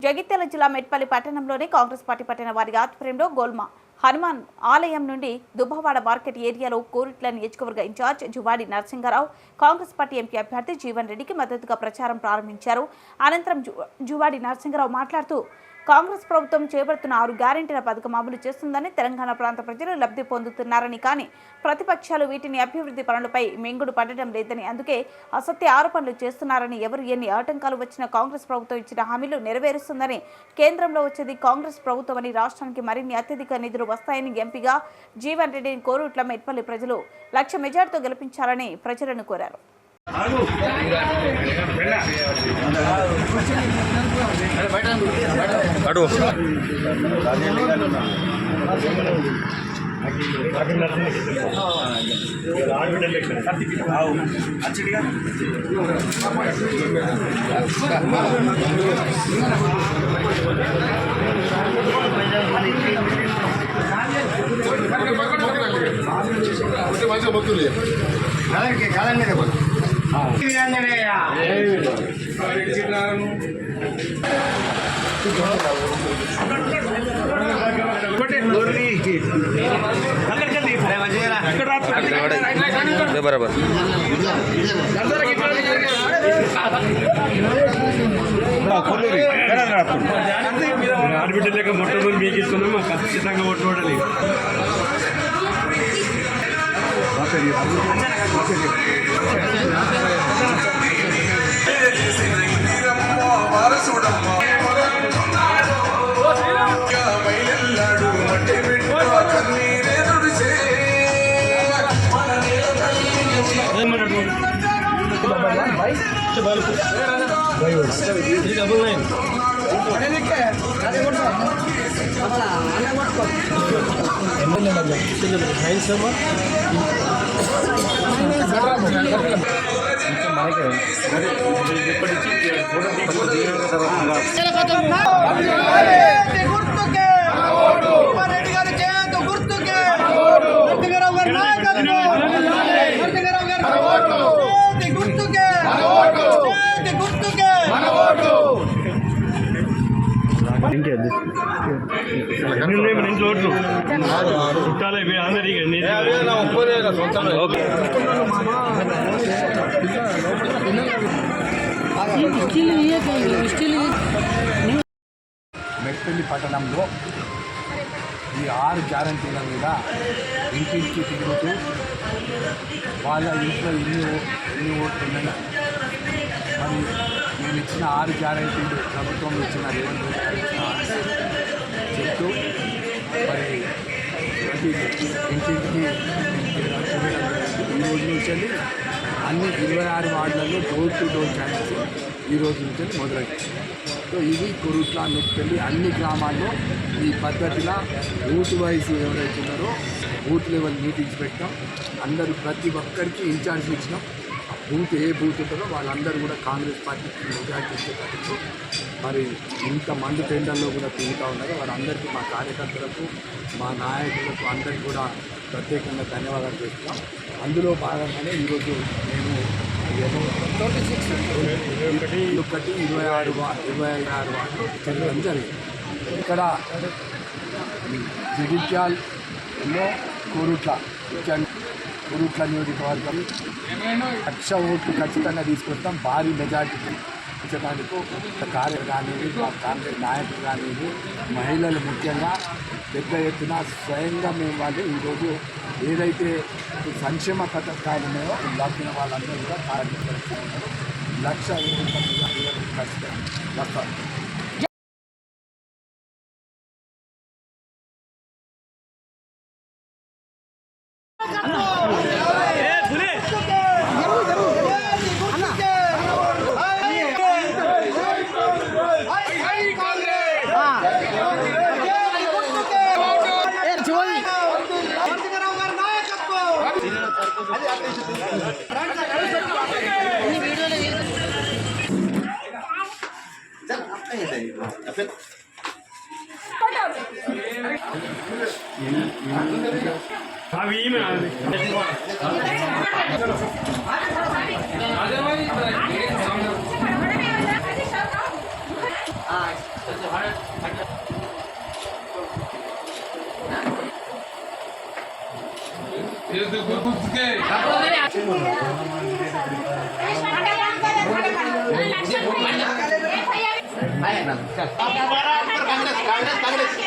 జగిత్యాల జిల్లా మెట్పల్లి పట్టణంలోని కాంగ్రెస్ పార్టీ పట్టణ వారి ఆధ్వర్యంలో గోల్మా హనుమాన్ ఆలయం నుండి దుబ్బవాడ మార్కెట్ ఏరియాలో కోరుట్ల నియోజకవర్గ incharge Juvadi Narasimha Rao Congress party MP అభ్యర్థి జీవన్ రెడ్డికి మద్దతుగా ప్రచారం ప్రారంభించారు. అనంతరం జువాడి నరసింహారావు మాట్లాడుతూ కాంగ్రెస్ ప్రభుత్వం చేపడుతున్న 6 గ్యారెంటీల పథకం అమలు చేస్తుందని, తెలంగాణ ప్రాంత ప్రజలు లబ్ధి పొందుతున్నారని, కానీ ప్రతిపక్షాలు వీటిని అభివృద్ధి పనులపై మెంగుడు పడడం లేదని, అందుకే అసత్య ఆరోపణలు చేస్తున్నారని, ఎవరు ఎన్ని ఆటంకాలు వచ్చినా కాంగ్రెస్ ప్రభుత్వం ఇచ్చిన హామీలు నెరవేరుస్తుందని, కేంద్రంలో వచ్చేది కాంగ్రెస్ ప్రభుత్వం అని, రాష్ట్రానికి మరిన్ని అత్యధిక నిధులు వస్తాయని, ఎంపీగా జీవన్ రెడ్డిని కోరుట్ల మెట్పల్లి ప్రజలు 1,00,000 మెజార్టీతో గెలిపించాలని ప్రజలను కోరారు. बराबर ఆడబిడ్డలేక మొట్టమొదటి మీకు ఇస్తున్నాము, ఖచ్చితంగా ఓట్లాడాలి. మెట్పల్లి పట్టణంలో ఈ 6 గ్యారెంటీల మీద ఇంటింటికి తిరుగుతూ వాళ్ళ ఇంట్లో ఎన్ని ఓట్లు ఉన్నాయి, మరి మేము ఇచ్చిన 6 గ్యారెంటీలు ప్రభుత్వం ఇచ్చిన రేవంత్ రెడ్డి గారు ఇచ్చిన చెప్తూ మరి ఇంటింటికి ఈ రోజు నుంచి అన్ని 26 వార్డులలో డోర్ టు డోర్ క్యాండిడేట్స్ ఈ రోజు నుంచి మొదలైంది. సో ఇది కోరుట్ల మెట్పల్లి అన్ని గ్రామాల్లో ఈ పద్ధతిలో బూత్ వైజ్ ఎవరైతే ఉన్నారో బూత్ లెవెల్ మీటింగ్స్ పెట్టాం. అందరూ ప్రతి ఒక్కరికి ఇన్ఛార్జ్ ఇచ్చినాం. బూత్ ఏ బూత్ ఉంటుందో వాళ్ళందరూ కూడా కాంగ్రెస్ పార్టీకి మెజార్టీ ఇచ్చేటట్టు మరి ఇంతమంది టెండర్లో కూడా తిరుగుతూ ఉన్నారు. వాళ్ళందరికీ మా కార్యకర్తలకు, మా నాయకులకు అందరికీ కూడా ప్రత్యేకంగా ధన్యవాదాలు చేస్తున్నాం. అందులో భాగంగానే ఈరోజు మేము 26 వార్డు తిరగడం జరిగింది. ఇక్కడ జగిత్యాలలో కోరుట్ల నియోజకవర్గం 1,00,000 ఓట్లు ఖచ్చితంగా తీసుకొస్తాం. భారీ మెజార్టీ ఇచ్చడానికి కార్యకర్తలు కానివ్వండి, మా కాంగ్రెస్ నాయకులు కానివ్వండి, మహిళలు ముఖ్యంగా పెద్ద ఎత్తున స్వయంగా మేము వాళ్ళు ఈరోజు ఏదైతే సంక్షేమ పథకాలు ఉన్నాయో లబ్ధిన వాళ్ళందరూ కూడా కార్యకర్తలు 1,00,000 ఓట్లు ఖచ్చితంగా వస్తారు. कांग्रेस